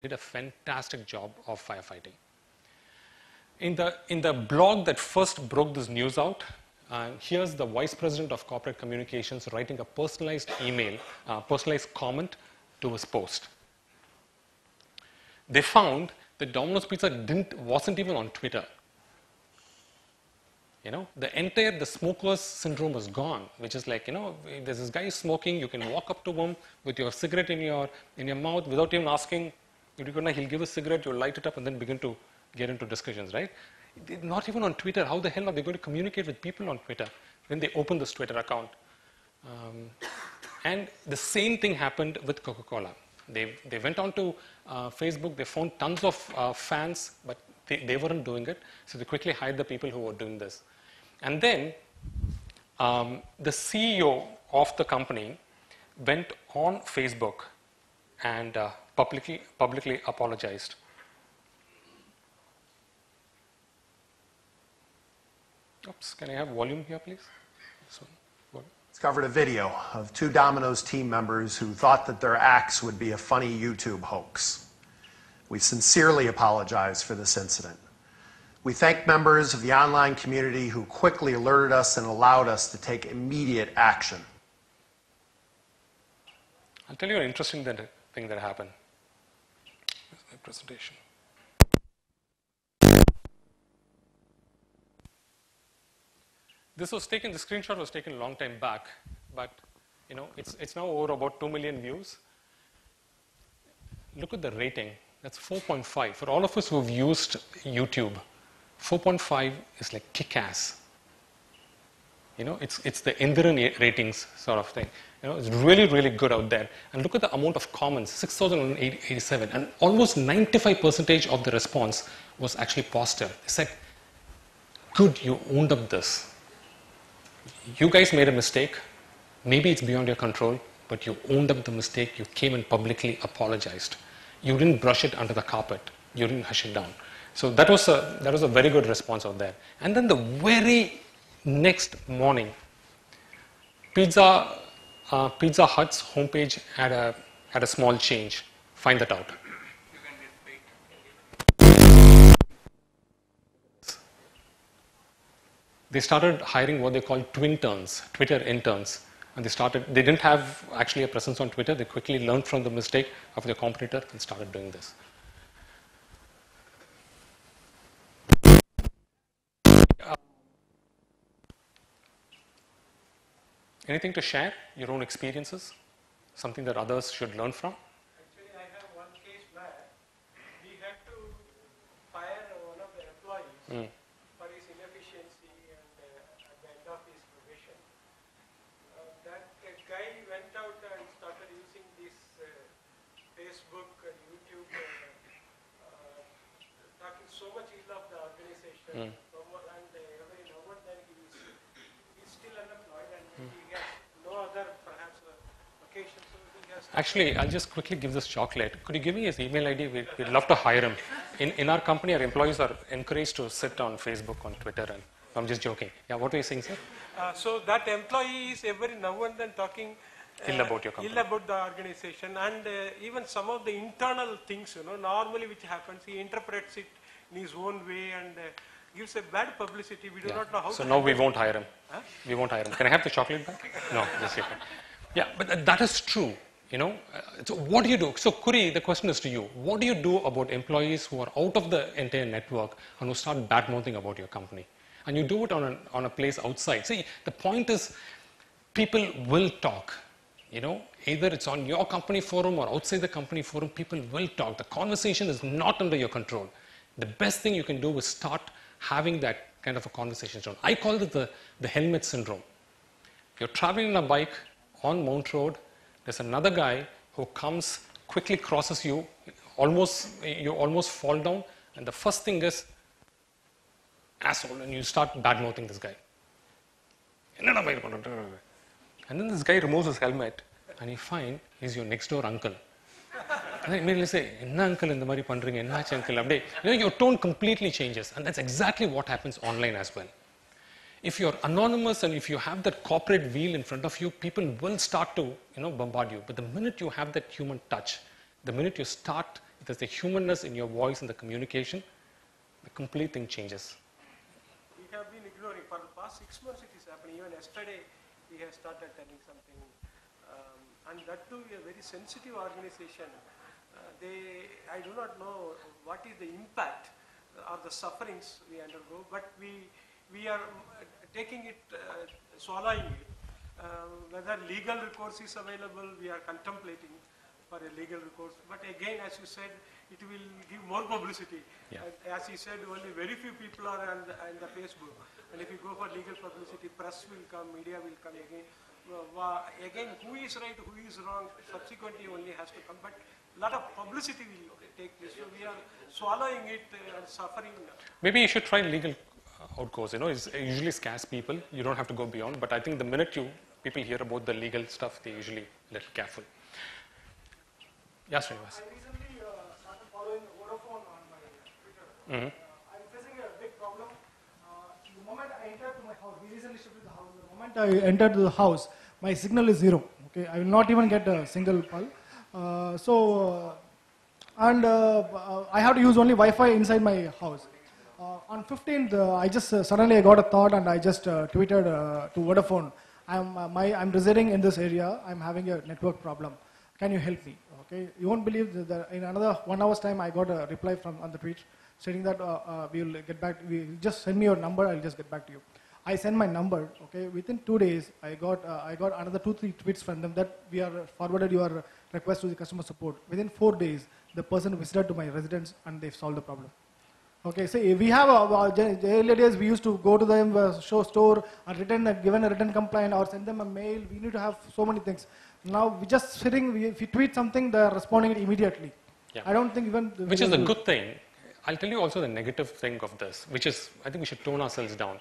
did a fantastic job of firefighting. In the blog that first broke this news out, here's the Vice President of Corporate Communications writing a personalized email, personalized comment to his post. They found that Domino's Pizza wasn't even on Twitter. The smokers syndrome was gone, which is like, there's this guy smoking, you can walk up to him with your cigarette in your mouth without even asking. He'll give a cigarette, you'll light it up and then begin to get into discussions, right? Not even on Twitter. How the hell are they going to communicate with people on Twitter when they open this Twitter account? And the same thing happened with Coca-Cola. They went on to Facebook, they found tons of fans, but they weren't doing it. So they quickly hired the people who were doing this. And then the CEO of the company went on Facebook and publicly apologized. Oops, can I have volume here, please? Discovered a video of two Domino's team members who thought that their acts would be a funny YouTube hoax. We sincerely apologize for this incident. We thank members of the online community who quickly alerted us and allowed us to take immediate action. I'll tell you an interesting thing that happened. Here's my presentation. The screenshot was taken a long time back, but it's now over about 2 million views. Look at the rating. That's 4.5. For all of us who have used YouTube, 4.5 is like kick-ass. It's the Indiran ratings sort of thing. It's really, really good out there. And look at the amount of comments, 6,087. And almost 95% of the response was actually positive. They said, good, you owned up this. You guys made a mistake. Maybe it's beyond your control, but you owned up the mistake. You came and publicly apologized. You didn't brush it under the carpet. You didn't hush it down. So that was a very good response out there. And then the very next morning, Pizza Hut's homepage had a small change. Find that out. They started hiring what they call Twitter interns. And they didn't have actually a presence on Twitter. They quickly learned from the mistake of their competitor and started doing this. Anything to share? Your own experiences? Something that others should learn from? Actually, I have one case where we had to fire one of the employees for his inefficiency and at the end of his probation. That guy went out and started using this Facebook and YouTube, talking so much ill of the organization. And every now and then he's still unemployed and he has no other perhaps occasion. So he has Actually, I'll just quickly give this chocolate. Could you give me his email ID? We'd love to hire him. In our company, our employees are encouraged to sit on Facebook, on Twitter, and I'm just joking. Yeah, what were you saying, sir? So that employee is every now and then talking Ill about your company. Ill about the organization, and even some of the internal things, normally which happens, he interprets it in his own way and gives a bad publicity. We do not know how So to now we won't hire him. Huh? We won't hire him. Can I have the chocolate back? No, just kidding. Yeah, but that is true. So what do you do? So Kuri, the question is to you. What do you do about employees who are out of the entire network and who start bad-mouthing about your company? And you do it on a place outside. See, the point is people will talk. Either it's on your company forum or outside the company forum, people will talk. The conversation is not under your control. The best thing you can do is start having that kind of a conversation. I call it the helmet syndrome. If you're traveling on a bike on Mount Road, there's another guy who comes, quickly crosses you, you almost fall down, and the first thing is, asshole, and you start bad-mouthing this guy. And then this guy removes his helmet, and you find he's your next-door uncle. And then immediately say, enna uncle indha mari pandringa, ennachu uncle, your tone completely changes, and that's exactly what happens online as well. If you're anonymous and if you have that corporate wheel in front of you, people will start to bombard you. But the minute you have that human touch, the minute you start there's the humanness in your voice and the communication, the complete thing changes. We have been ignoring for the past 6 months. It is happening. Even yesterday, we have started telling something, and that too a very sensitive organization. I do not know what is the impact or the sufferings we undergo, but we are taking it, swallowing it. Whether legal recourse is available, we are contemplating for a legal recourse. But again, as you said, it will give more publicity. Yeah. As you said, only very few people are on the Facebook. And if you go for legal publicity, press will come, media will come again. Again, who is right, who is wrong, subsequently only has to come. But a lot of publicity will take place. So we are swallowing it and suffering. Maybe you should try legal outgoes. It usually scares people. You don't have to go beyond. But I think the minute people hear about the legal stuff, they usually a little careful. Yes, Srinivas. I recently started following Vodafone on my Twitter. Mm-hmm. I'm facing a big problem. The moment I entered my house, we recently shifted the house. The moment I entered the house, my signal is zero. Okay, I will not even get a single pulse. I have to use only Wi-Fi inside my house. On 15th, I just suddenly I got a thought and I just tweeted to Vodafone. I'm residing in this area. I'm having a network problem. Can you help me? Okay, you won't believe that in another 1 hour's time, I got a reply on the tweet stating that we will get back. Just send me your number. I'll just get back to you. I sent my number. Okay, within 2 days, I got another 2-3 tweets from them that we are forwarded your request to the customer support. Within 4 days, the person visited to my residence and they've solved the problem. Okay, so we have earlier days we used to go to the store and given a written complaint or send them a mail. We need to have so many things. Now we just sitting. If you tweet something, they're responding immediately. Yeah. I don't think even which is a good thing. I'll tell you also the negative thing of this, which is I think we should tone ourselves down.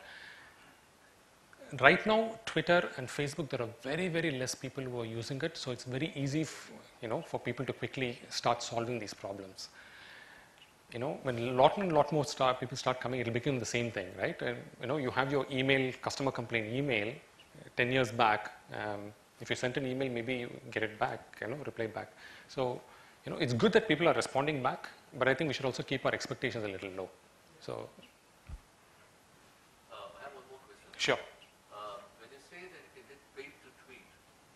Right now, Twitter and Facebook, there are very, very less people who are using it, so it's very easy, for people to quickly start solving these problems. When a lot more people start coming, it'll become the same thing, right? And, you have your email, customer complaint email, 10 years back. If you sent an email, maybe you get it back, reply back. So, it's good that people are responding back, but I think we should also keep our expectations a little low. So, I have one more question. Sure. When you say that it is paid to tweet,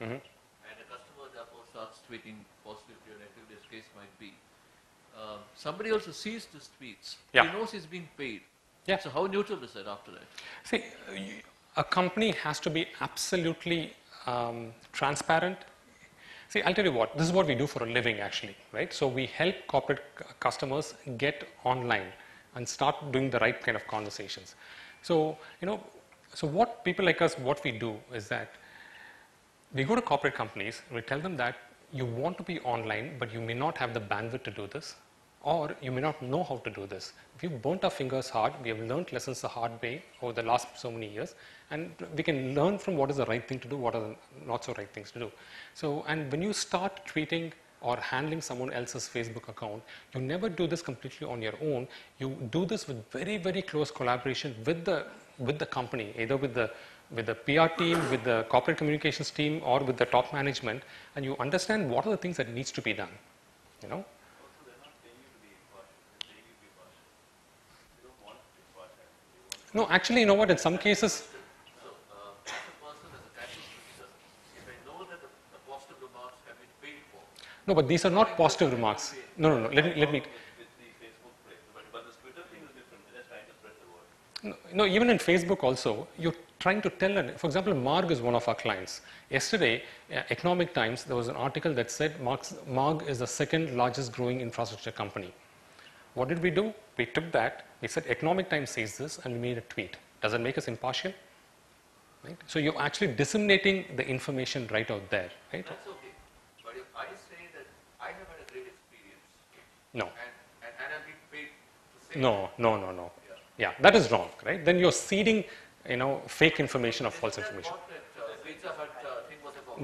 Mm-hmm. and a customer therefore starts tweeting positively or negatively, as case might be, somebody also sees these tweets. Yeah. He knows he's being paid. Yeah. So how neutral is that after that? See, a company has to be absolutely transparent. See, I'll tell you what, this is what we do for a living actually, right? So we help corporate customers get online and start doing the right kind of conversations. So, so what people like us, what we do is that we go to corporate companies, we tell them that you want to be online, but you may not have the bandwidth to do this, or you may not know how to do this. We've burnt our fingers hard, we have learned lessons the hard way over the last so many years, and we can learn from what is the right thing to do, what are the not so right things to do. So, and when you start tweeting or handling someone else's Facebook account, you never do this completely on your own. You do this with very, very close collaboration with the company, either with the PR team, with the corporate communications team, or with the top management, and you understand what are the things that needs to be done. Also, they're not paying you to be impartial. They're paying you to be impartial. They don't want impartiality. No, actually, you know what? In some cases, So, as a person, as a casual producer, if I know that the positive remarks have been paid for, no, but these are not positive remarks. No. Let me. with the Facebook praise, but this Twitter thing is different. They're just trying to spread the word. No, even in Facebook also, you're trying to tell, for example, Marg is one of our clients. Yesterday, Economic Times, there was an article that said Marg is the second largest growing infrastructure company. What did we do? We took that, we said Economic Times says this, and we made a tweet. Does that make us impartial? Right? So you're actually disseminating the information right out there, right? That's okay. But if I say that I have had a great experience, No. and I've been paid to say No. that, Yeah, that is wrong, right? Then you're seeding, fake information or false information. Pizza Hut thing was about.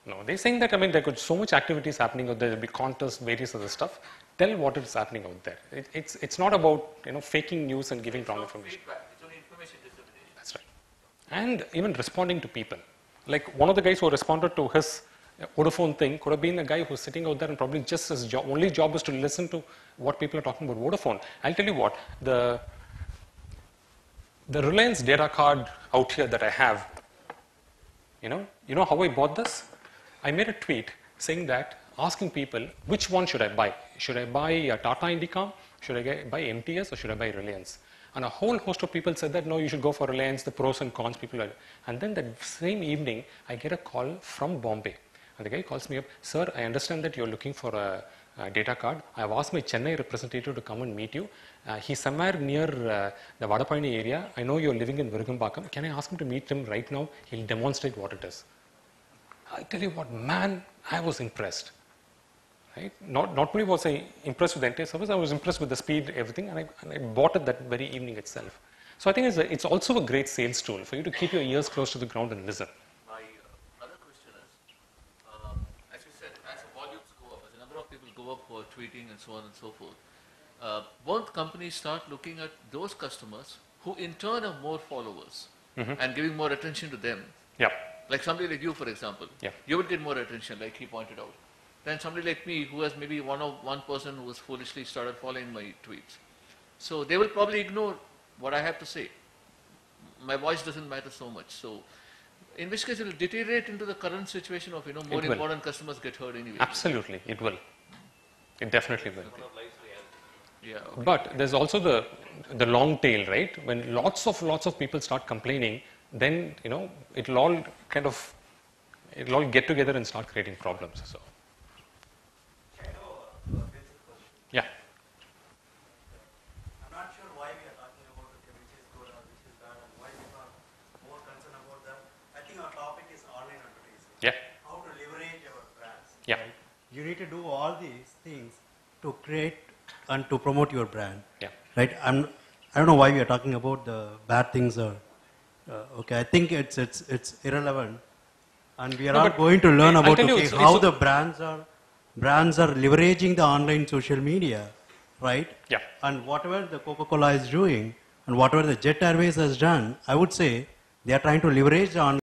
No. They're saying that, there could so much activities happening out there. There'll be contests, various other stuff. Tell what is happening out there. It's not about, faking news and giving wrong information. Feedback. It's only information dissemination. That's right. And even responding to people. Like one of the guys who responded to his Vodafone thing could have been a guy who's sitting out there and probably just his only job is to listen to what people are talking about Vodafone. I'll tell you what, the Reliance data card out here that I have, you know how I bought this? I made a tweet saying that, asking people, which one should I buy? Should I buy Tata Indicom? Should I buy MTS or should I buy Reliance? And a whole host of people said that, no, you should go for Reliance, the pros and cons, people are. And then that same evening, I get a call from Bombay. And the guy calls me up, sir, I understand that you're looking for a data card. I've asked my Chennai representative to come and meet you. He's somewhere near the Vadapalani area. I know you're living in Virugambakam. Can I ask him to meet him right now? He'll demonstrate what it is. I tell you what, man, I was impressed. Right? Not only was I impressed with the entire service, I was impressed with the speed, everything, and I bought it that very evening itself. So I think it's also a great sales tool for you to keep your ears close to the ground and listen. My other question is, as you said, as the volumes go up, as the number of people go up for tweeting and so on and so forth, won't companies start looking at those customers who in turn have more followers and giving more attention to them? Yeah. Like somebody like you, for example, you will get more attention, like he pointed out, than somebody like me who has maybe one person who has foolishly started following my tweets. So they will probably ignore what I have to say. My voice doesn't matter so much. So in which case it will deteriorate into the current situation of, more important customers get heard anyway. Absolutely, it will. It definitely will. Yeah, okay. But there's also the long tail, right? When lots of people start complaining, then, it'll all get together and start creating problems. So. Yeah. I'm not sure why we are talking about which is good or which is bad and why we are more concerned about that. I think our topic is online advertising. Yeah. How to leverage our brands. Yeah. Right? You need to do all these things to create and to promote your brand. Yeah. Right? I don't know why we are talking about the bad things or okay. I think it's irrelevant, and we are all going to learn about how the brands are leveraging the online social media, right? Yeah. And whatever the Coca-Cola is doing and whatever the Jet Airways has done, I would say they are trying to leverage the online